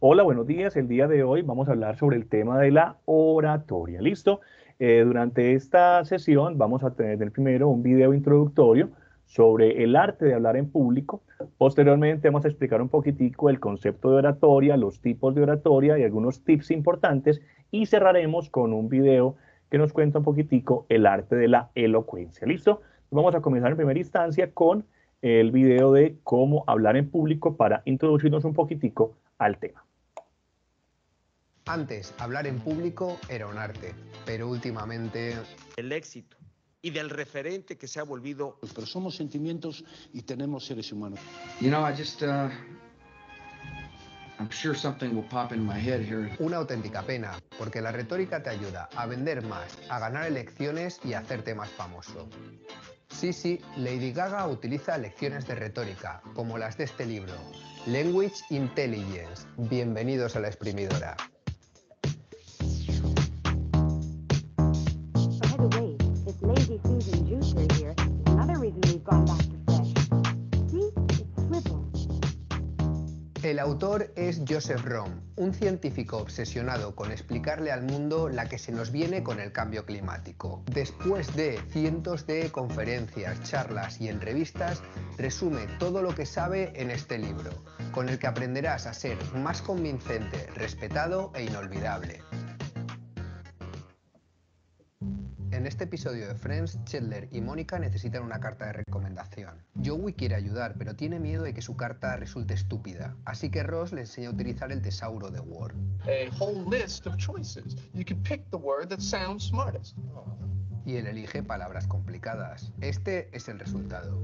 Hola, buenos días. El día de hoy vamos a hablar sobre el tema de la oratoria. ¿Listo? Durante esta sesión vamos a tener primero un video introductorio sobre el arte de hablar en público. Posteriormente vamos a explicar un poquitico el concepto de oratoria, los tipos de oratoria y algunos tips importantes. Y cerraremos con un video que nos cuenta un poquitico el arte de la elocuencia. ¿Listo? Vamos a comenzar en primera instancia con el video de cómo hablar en público para introducirnos un poquitico al tema. Antes, hablar en público era un arte, pero últimamente... El éxito y del referente que se ha volvido... Pero somos sentimientos y tenemos seres humanos. You know, I'm sure something will pop in my head here. Una auténtica pena, porque la retórica te ayuda a vender más, a ganar elecciones y a hacerte más famoso. Sí, Lady Gaga utiliza lecciones de retórica, como las de este libro, Language Intelligence. Bienvenidos a la exprimidora. By the way, if Lazy Susan Juice are here, another reason we've gone back to fresh. See, it's swivel. El autor es Joseph Romm, un científico obsesionado con explicarle al mundo la que se nos viene con el cambio climático. Después de cientos de conferencias, charlas y entrevistas, resume todo lo que sabe en este libro, con el que aprenderás a ser más convincente, respetado e inolvidable. En este episodio de Friends, Chandler y Mónica necesitan una carta de recomendación. Joey quiere ayudar, pero tiene miedo de que su carta resulte estúpida, así que Ross le enseña a utilizar el tesauro de Word. A whole list of choices. You can pick the word that sounds smartest. Y él elige palabras complicadas. Este es el resultado.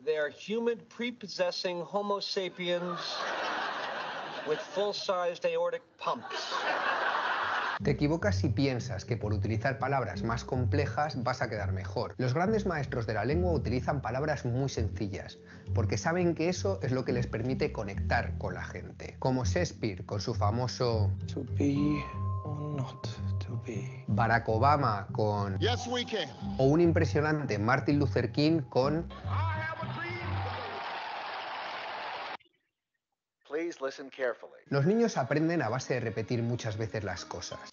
They are human prepossessing Homo sapiens with full-sized aortic pumps. Te equivocas si piensas que por utilizar palabras más complejas vas a quedar mejor. Los grandes maestros de la lengua utilizan palabras muy sencillas, porque saben que eso es lo que les permite conectar con la gente. Como Shakespeare con su famoso To be or not to be. Barack Obama con Yes, we can. o un impresionante Martin Luther King con Please listen carefully. Los niños aprenden a base de repetir muchas veces las cosas.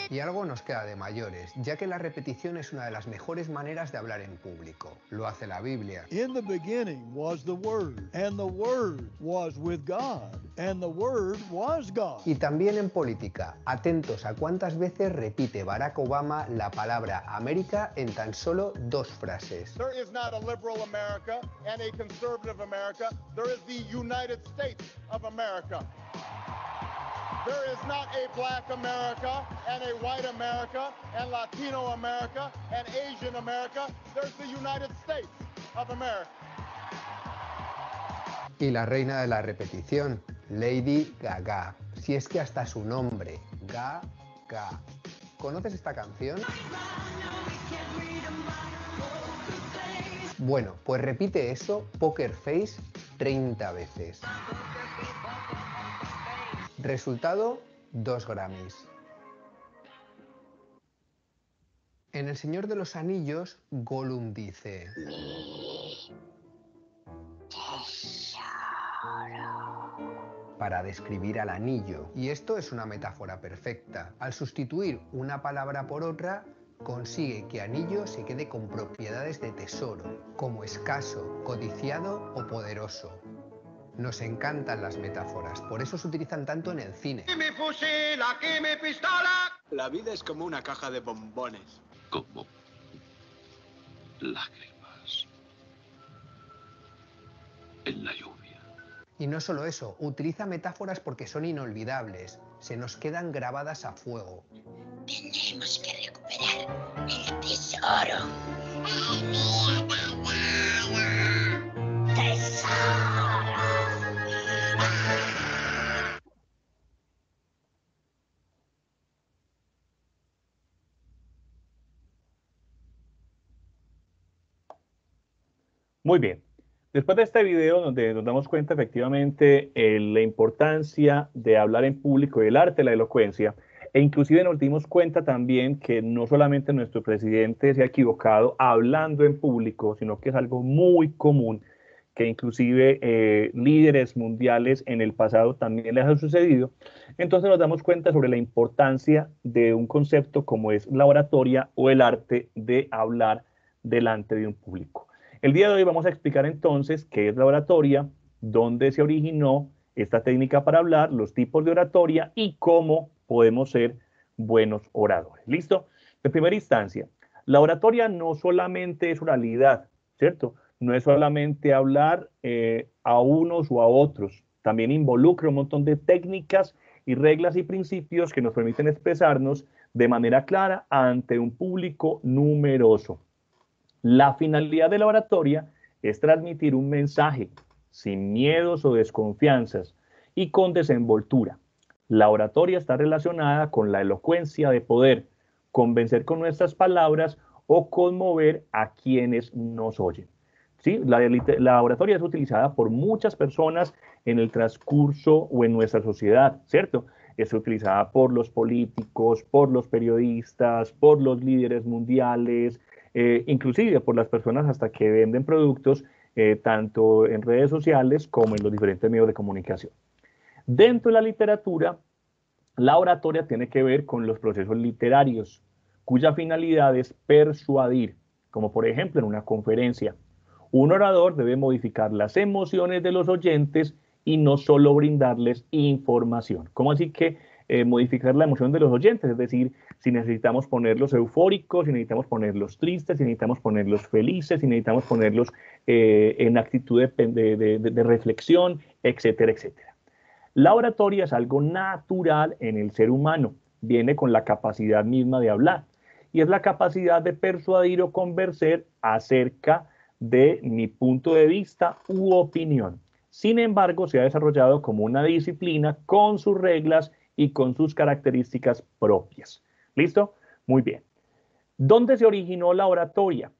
Y algo nos queda de mayores, ya que la repetición es una de las mejores maneras de hablar en público. Lo hace la Biblia. In the beginning was the Word, and the Word was with God, and the Word was God. Y también en política, atentos a cuántas veces repite Barack Obama la palabra América en tan solo 2 frases. There is not a liberal America and a conservative America. There is the United States of America. There is not a black America and a white America and Latino America and Asian America. There's the United States of America. Y la reina de la repetición, Lady Gaga. Si es que hasta su nombre, Gaga. ¿Conoces esta canción? Bueno, pues repite eso, Poker Face, 30 veces. Resultado, 2 Grammys. En El Señor de los Anillos, Gollum dice... para describir al anillo. Y esto es una metáfora perfecta. Al sustituir una palabra por otra, consigue que anillo se quede con propiedades de tesoro, como escaso, codiciado o poderoso. Nos encantan las metáforas, por eso se utilizan tanto en el cine. ¡Que me fusila, que me pistola! La vida es como una caja de bombones. Como lágrimas en la lluvia. Y no solo eso, utiliza metáforas porque son inolvidables, se nos quedan grabadas a fuego. Tendremos que recuperar el tesoro. ¡Tesoro! Muy bien. Después de este video donde nos damos cuenta efectivamente la importancia de hablar en público y el arte de la elocuencia, e inclusive nos dimos cuenta también que no solamente nuestro presidente se ha equivocado hablando en público, sino que es algo muy común que inclusive líderes mundiales en el pasado también les ha sucedido. Entonces nos damos cuenta sobre la importancia de un concepto como es la oratoria o el arte de hablar delante de un público. El día de hoy vamos a explicar entonces qué es la oratoria, dónde se originó esta técnica para hablar, los tipos de oratoria y cómo podemos ser buenos oradores. ¿Listo? En primera instancia, la oratoria no solamente es oralidad, ¿cierto? No es solamente hablar a unos o a otros, también involucra un montón de técnicas y reglas y principios que nos permiten expresarnos de manera clara ante un público numeroso. La finalidad de la oratoria es transmitir un mensaje sin miedos o desconfianzas y con desenvoltura. La oratoria está relacionada con la elocuencia de poder, convencer con nuestras palabras o conmover a quienes nos oyen. ¿Sí? La oratoria es utilizada por muchas personas en el transcurso o en nuestra sociedad, ¿cierto? Es utilizada por los políticos, por los periodistas, por los líderes mundiales, inclusive por las personas hasta que venden productos, tanto en redes sociales como en los diferentes medios de comunicación. Dentro de la literatura, la oratoria tiene que ver con los procesos literarios, cuya finalidad es persuadir, como por ejemplo en una conferencia. Un orador debe modificar las emociones de los oyentes y no solo brindarles información. ¿Cómo así que modificar la emoción de los oyentes? Es decir, si necesitamos ponerlos eufóricos, si necesitamos ponerlos tristes, si necesitamos ponerlos felices, si necesitamos ponerlos en actitud de reflexión, etcétera, etcétera. La oratoria es algo natural en el ser humano, viene con la capacidad misma de hablar y es la capacidad de persuadir o convencer acerca de mi punto de vista u opinión. Sin embargo, se ha desarrollado como una disciplina con sus reglas y con sus características propias. ¿Listo? Muy bien. ¿Dónde se originó la oratoria?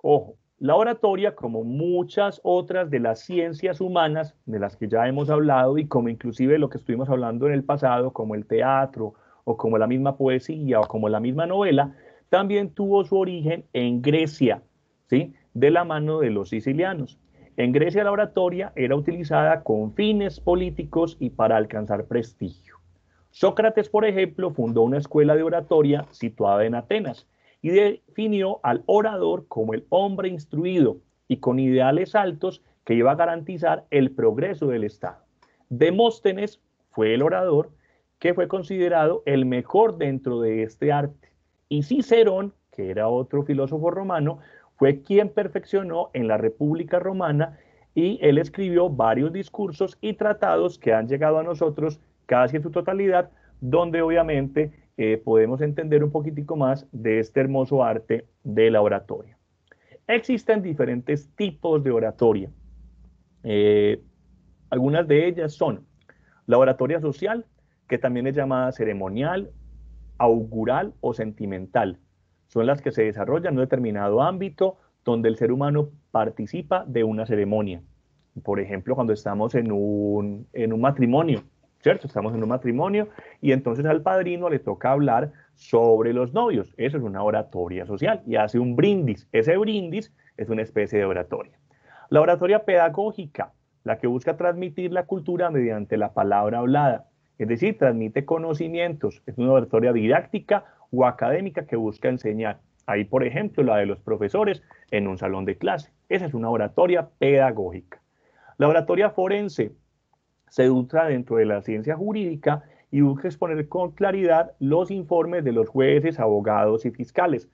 Ojo, la oratoria, como muchas otras de las ciencias humanas, de las que ya hemos hablado y como inclusive lo que estuvimos hablando en el pasado, como el teatro o como la misma poesía o como la misma novela, también tuvo su origen en Grecia, ¿sí? De la mano de los sicilianos. En Grecia la oratoria era utilizada con fines políticos y para alcanzar prestigio. Sócrates, por ejemplo, fundó una escuela de oratoria situada en Atenas y definió al orador como el hombre instruido y con ideales altos que iba a garantizar el progreso del Estado. Demóstenes fue el orador que fue considerado el mejor dentro de este arte. Y Cicerón, que era otro filósofo romano, fue quien perfeccionó en la República Romana y él escribió varios discursos y tratados que han llegado a nosotros casi en su totalidad, donde obviamente podemos entender un poquitico más de este hermoso arte de la oratoria. Existen diferentes tipos de oratoria. Algunas de ellas son la oratoria social, que también es llamada ceremonial, augural o sentimental. Son las que se desarrollan en un determinado ámbito donde el ser humano participa de una ceremonia. Por ejemplo, cuando estamos en un matrimonio, ¿cierto? Estamos en un matrimonio y entonces al padrino le toca hablar sobre los novios. Eso es una oratoria social y hace un brindis. Ese brindis es una especie de oratoria. La oratoria pedagógica, la que busca transmitir la cultura mediante la palabra hablada. Es decir, transmite conocimientos. Es una oratoria didáctica o académica que busca enseñar. Ahí, por ejemplo, la de los profesores en un salón de clase. Esa es una oratoria pedagógica. La oratoria forense se usa dentro de la ciencia jurídica y busca exponer con claridad los informes de los jueces, abogados y fiscales.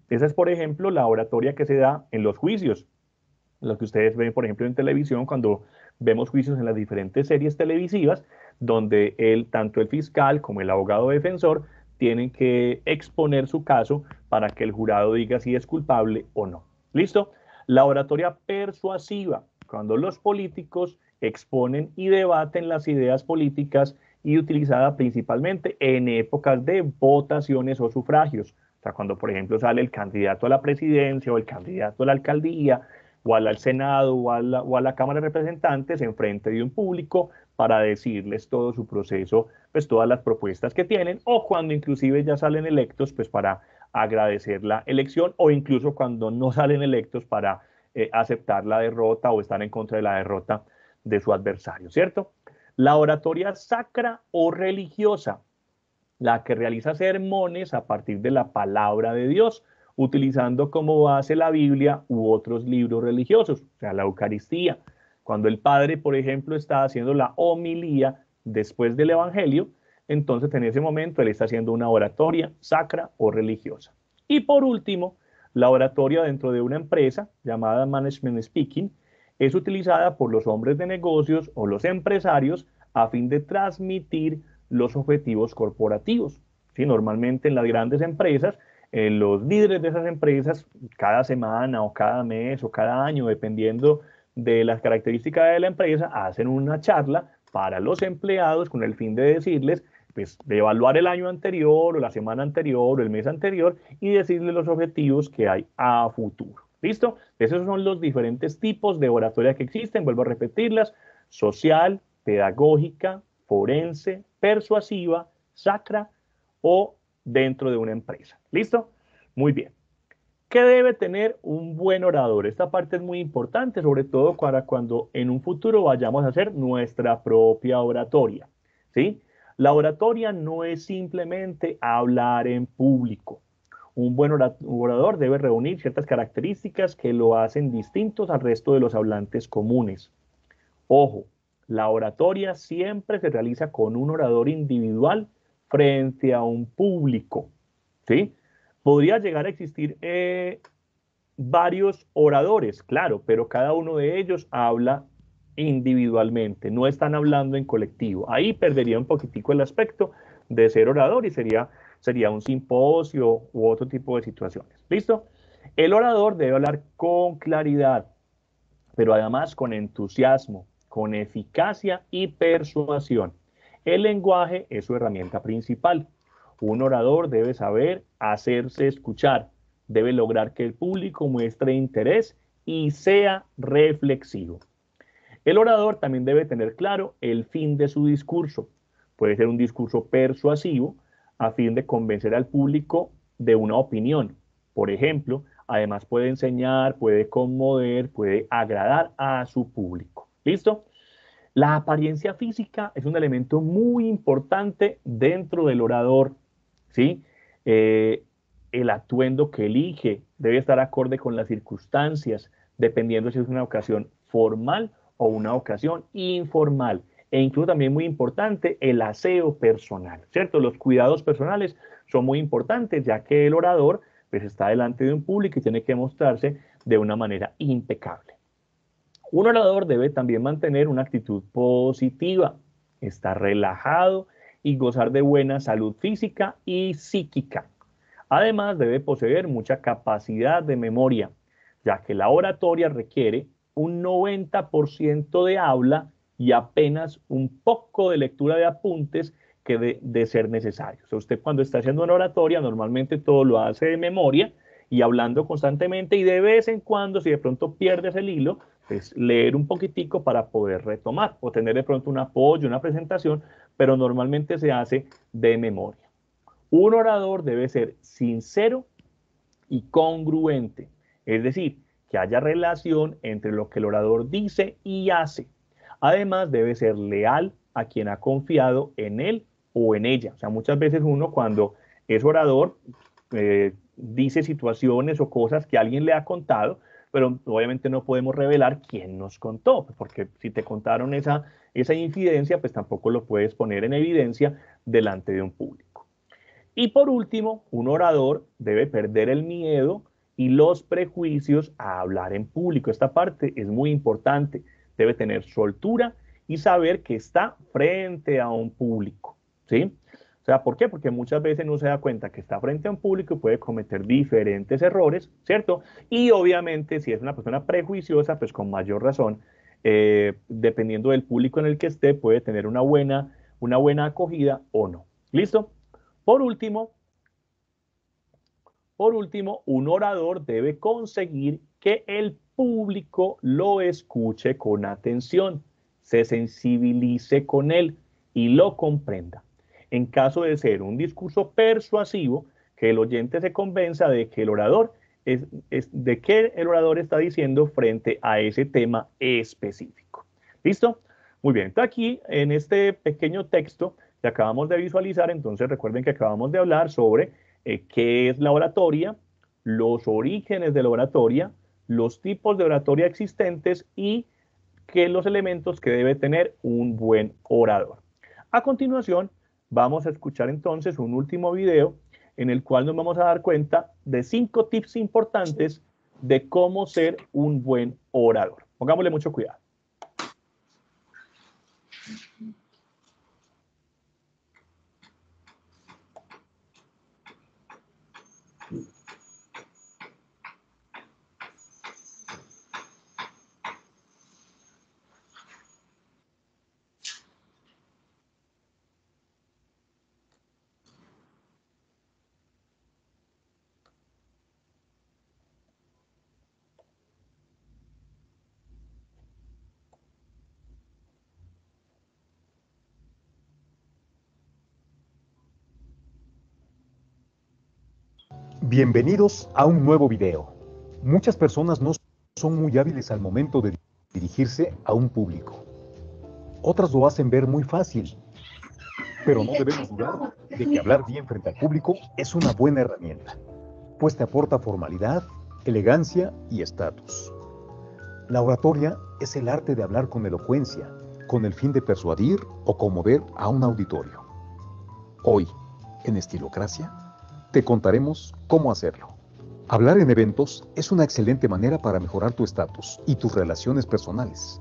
Esa es, por ejemplo, la oratoria que se da en los juicios. Lo que ustedes ven, por ejemplo, en televisión, cuando vemos juicios en las diferentes series televisivas, donde tanto el fiscal como el abogado defensor tienen que exponer su caso para que el jurado diga si es culpable o no. ¿Listo? La oratoria persuasiva, cuando los políticos exponen y debaten las ideas políticas y utilizada principalmente en épocas de votaciones o sufragios. O sea, cuando, por ejemplo, sale el candidato a la presidencia o el candidato a la alcaldía o al Senado o a la Cámara de Representantes en frente de un público para decirles todo su proceso, pues todas las propuestas que tienen, o cuando inclusive ya salen electos, pues para agradecer la elección, o incluso cuando no salen electos para aceptar la derrota o estar en contra de la derrota de su adversario, ¿cierto? La oratoria sacra o religiosa, la que realiza sermones a partir de la palabra de Dios, utilizando como base la Biblia u otros libros religiosos, o sea, la Eucaristía. Cuando el padre, por ejemplo, está haciendo la homilía después del Evangelio, entonces en ese momento él está haciendo una oratoria sacra o religiosa. Y por último, la oratoria dentro de una empresa llamada Management Speaking es utilizada por los hombres de negocios o los empresarios a fin de transmitir los objetivos corporativos. ¿Sí? Normalmente en las grandes empresas, los líderes de esas empresas, cada semana o cada mes o cada año, dependiendo de las características de la empresa, hacen una charla para los empleados con el fin de decirles, pues, de evaluar el año anterior o la semana anterior o el mes anterior y decirles los objetivos que hay a futuro. ¿Listo? Esos son los diferentes tipos de oratoria que existen. Vuelvo a repetirlas: social, pedagógica, forense, persuasiva, sacra o dentro de una empresa. ¿Listo? Muy bien. ¿Qué debe tener un buen orador? Esta parte es muy importante, sobre todo para cuando en un futuro vayamos a hacer nuestra propia oratoria. ¿Sí? La oratoria no es simplemente hablar en público. Un buen orador debe reunir ciertas características que lo hacen distintos al resto de los hablantes comunes. Ojo, la oratoria siempre se realiza con un orador individual frente a un público. ¿Sí? Podría llegar a existir varios oradores, claro, pero cada uno de ellos habla individualmente, no están hablando en colectivo. Ahí perdería un poquitico el aspecto de ser orador y sería un simposio u otro tipo de situaciones. ¿Listo? El orador debe hablar con claridad, pero además con entusiasmo, con eficacia y persuasión. El lenguaje es su herramienta principal. Un orador debe saber hacerse escuchar, debe lograr que el público muestre interés y sea reflexivo. El orador también debe tener claro el fin de su discurso. Puede ser un discurso persuasivo a fin de convencer al público de una opinión. Por ejemplo, además puede enseñar, puede conmover, puede agradar a su público. ¿Listo? La apariencia física es un elemento muy importante dentro del orador. ¿Sí? El atuendo que elige debe estar acorde con las circunstancias, dependiendo si es una ocasión formal o una ocasión informal. E incluso también muy importante el aseo personal, ¿cierto? Los cuidados personales son muy importantes, ya que el orador pues, está delante de un público y tiene que mostrarse de una manera impecable. Un orador debe también mantener una actitud positiva, estar relajado y gozar de buena salud física y psíquica. Además, debe poseer mucha capacidad de memoria, ya que la oratoria requiere un 90% de habla y apenas un poco de lectura de apuntes que de ser necesario. O sea, usted cuando está haciendo una oratoria, normalmente todo lo hace de memoria y hablando constantemente, y de vez en cuando, si de pronto pierdes el hilo, pues leer un poquitico para poder retomar o tener de pronto un apoyo, una presentación, pero normalmente se hace de memoria. Un orador debe ser sincero y congruente, es decir, que haya relación entre lo que el orador dice y hace. Además, debe ser leal a quien ha confiado en él o en ella. O sea, muchas veces uno cuando es orador dice situaciones o cosas que alguien le ha contado, pero obviamente no podemos revelar quién nos contó, porque si te contaron esa infidencia, pues tampoco lo puedes poner en evidencia delante de un público. Y por último, un orador debe perder el miedo y los prejuicios a hablar en público. Esta parte es muy importante. Debe tener soltura y saber que está frente a un público, ¿sí? O sea, ¿por qué? Porque muchas veces no se da cuenta que está frente a un público y puede cometer diferentes errores, ¿cierto? Y obviamente si es una persona prejuiciosa, pues con mayor razón, dependiendo del público en el que esté, puede tener una buena acogida o no. ¿Listo? Por último, un orador debe conseguir que el público lo escuche con atención, se sensibilice con él y lo comprenda. En caso de ser un discurso persuasivo, que el oyente se convenza de que el orador es de qué el orador está diciendo frente a ese tema específico. ¿Listo? Muy bien, entonces aquí en este pequeño texto que acabamos de visualizar, entonces recuerden que acabamos de hablar sobre qué es la oratoria, los orígenes de la oratoria, los tipos de oratoria existentes y qué los elementos que debe tener un buen orador. A continuación, vamos a escuchar entonces un último video en el cual nos vamos a dar cuenta de 5 tips importantes de cómo ser un buen orador. Pongámosle mucho cuidado. Bienvenidos a un nuevo video. Muchas personas no son muy hábiles al momento de dirigirse a un público. Otras lo hacen ver muy fácil. Pero no debemos dudar de que hablar bien frente al público es una buena herramienta, pues te aporta formalidad, elegancia y estatus. La oratoria es el arte de hablar con elocuencia, con el fin de persuadir o conmover a un auditorio. Hoy, en Estilocracia, te contaremos cómo hacerlo. Hablar en eventos es una excelente manera para mejorar tu estatus y tus relaciones personales.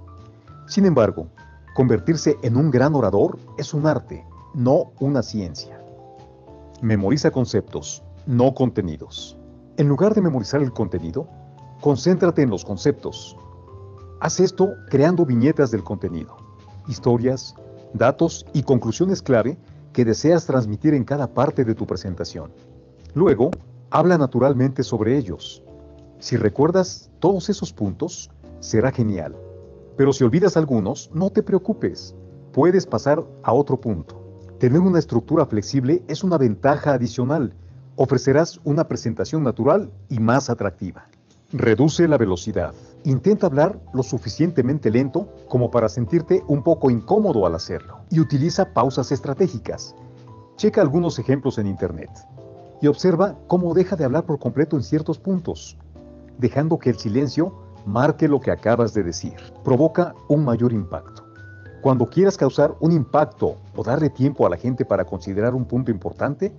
Sin embargo, convertirse en un gran orador es un arte, no una ciencia. Memoriza conceptos, no contenidos. En lugar de memorizar el contenido, concéntrate en los conceptos. Haz esto creando viñetas del contenido, historias, datos y conclusiones clave que deseas transmitir en cada parte de tu presentación. Luego, habla naturalmente sobre ellos. Si recuerdas todos esos puntos, será genial. Pero si olvidas algunos, no te preocupes. Puedes pasar a otro punto. Tener una estructura flexible es una ventaja adicional. Ofrecerás una presentación natural y más atractiva. Reduce la velocidad. Intenta hablar lo suficientemente lento como para sentirte un poco incómodo al hacerlo. Y utiliza pausas estratégicas. Checa algunos ejemplos en internet. Y observa cómo deja de hablar por completo en ciertos puntos, dejando que el silencio marque lo que acabas de decir. Provoca un mayor impacto. Cuando quieras causar un impacto o darle tiempo a la gente para considerar un punto importante,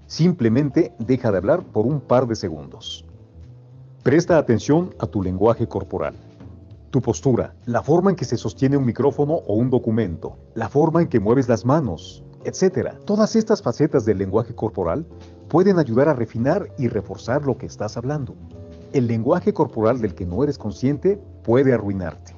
simplemente deja de hablar por un par de segundos. Presta atención a tu lenguaje corporal. Tu postura, la forma en que se sostiene un micrófono o un documento, la forma en que mueves las manos, etc. Todas estas facetas del lenguaje corporal pueden ayudar a refinar y reforzar lo que estás hablando. El lenguaje corporal del que no eres consciente puede arruinarte.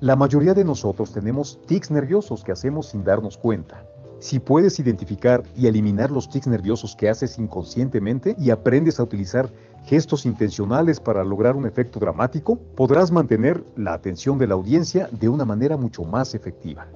La mayoría de nosotros tenemos tics nerviosos que hacemos sin darnos cuenta. Si puedes identificar y eliminar los tics nerviosos que haces inconscientemente y aprendes a utilizar gestos intencionales para lograr un efecto dramático, podrás mantener la atención de la audiencia de una manera mucho más efectiva.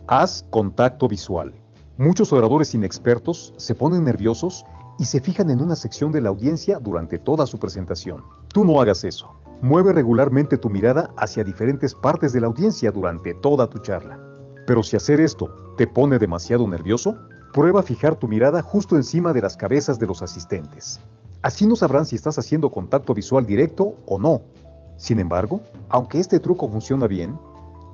Haz contacto visual. Muchos oradores inexpertos se ponen nerviosos y se fijan en una sección de la audiencia durante toda su presentación. Tú no hagas eso. Mueve regularmente tu mirada hacia diferentes partes de la audiencia durante toda tu charla. Pero si hacer esto te pone demasiado nervioso, prueba a fijar tu mirada justo encima de las cabezas de los asistentes. Así no sabrán si estás haciendo contacto visual directo o no. Sin embargo, aunque este truco funciona bien,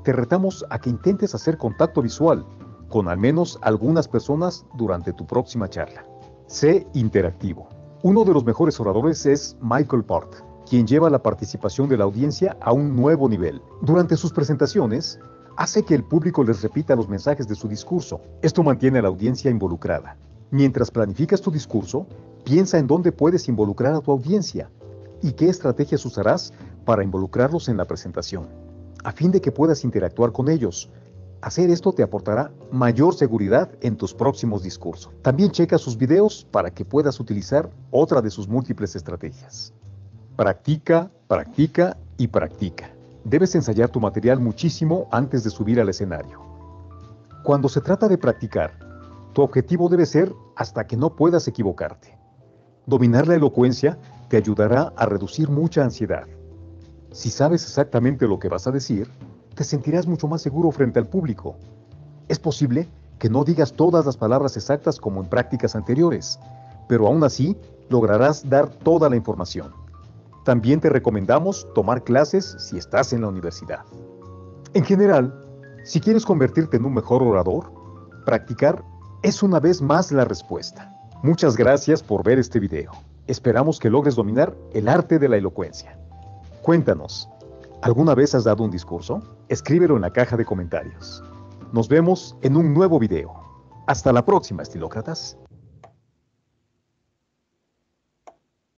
te retamos a que intentes hacer contacto visual con al menos algunas personas durante tu próxima charla. Sé interactivo. Uno de los mejores oradores es Michael Part, quien lleva la participación de la audiencia a un nuevo nivel. Durante sus presentaciones, hace que el público les repita los mensajes de su discurso. Esto mantiene a la audiencia involucrada. Mientras planificas tu discurso, piensa en dónde puedes involucrar a tu audiencia y qué estrategias usarás para involucrarlos en la presentación, a fin de que puedas interactuar con ellos. Hacer esto te aportará mayor seguridad en tus próximos discursos. También checa sus videos para que puedas utilizar otra de sus múltiples estrategias. Practica, practica y practica. Debes ensayar tu material muchísimo antes de subir al escenario. Cuando se trata de practicar, tu objetivo debe ser hasta que no puedas equivocarte. Dominar la elocuencia te ayudará a reducir mucha ansiedad. Si sabes exactamente lo que vas a decir, te sentirás mucho más seguro frente al público. Es posible que no digas todas las palabras exactas como en prácticas anteriores, pero aún así lograrás dar toda la información. También te recomendamos tomar clases si estás en la universidad. En general, si quieres convertirte en un mejor orador, practicar es una vez más la respuesta. Muchas gracias por ver este video. Esperamos que logres dominar el arte de la elocuencia. Cuéntanos, ¿alguna vez has dado un discurso? Escríbelo en la caja de comentarios. Nos vemos en un nuevo video. Hasta la próxima, estilócratas.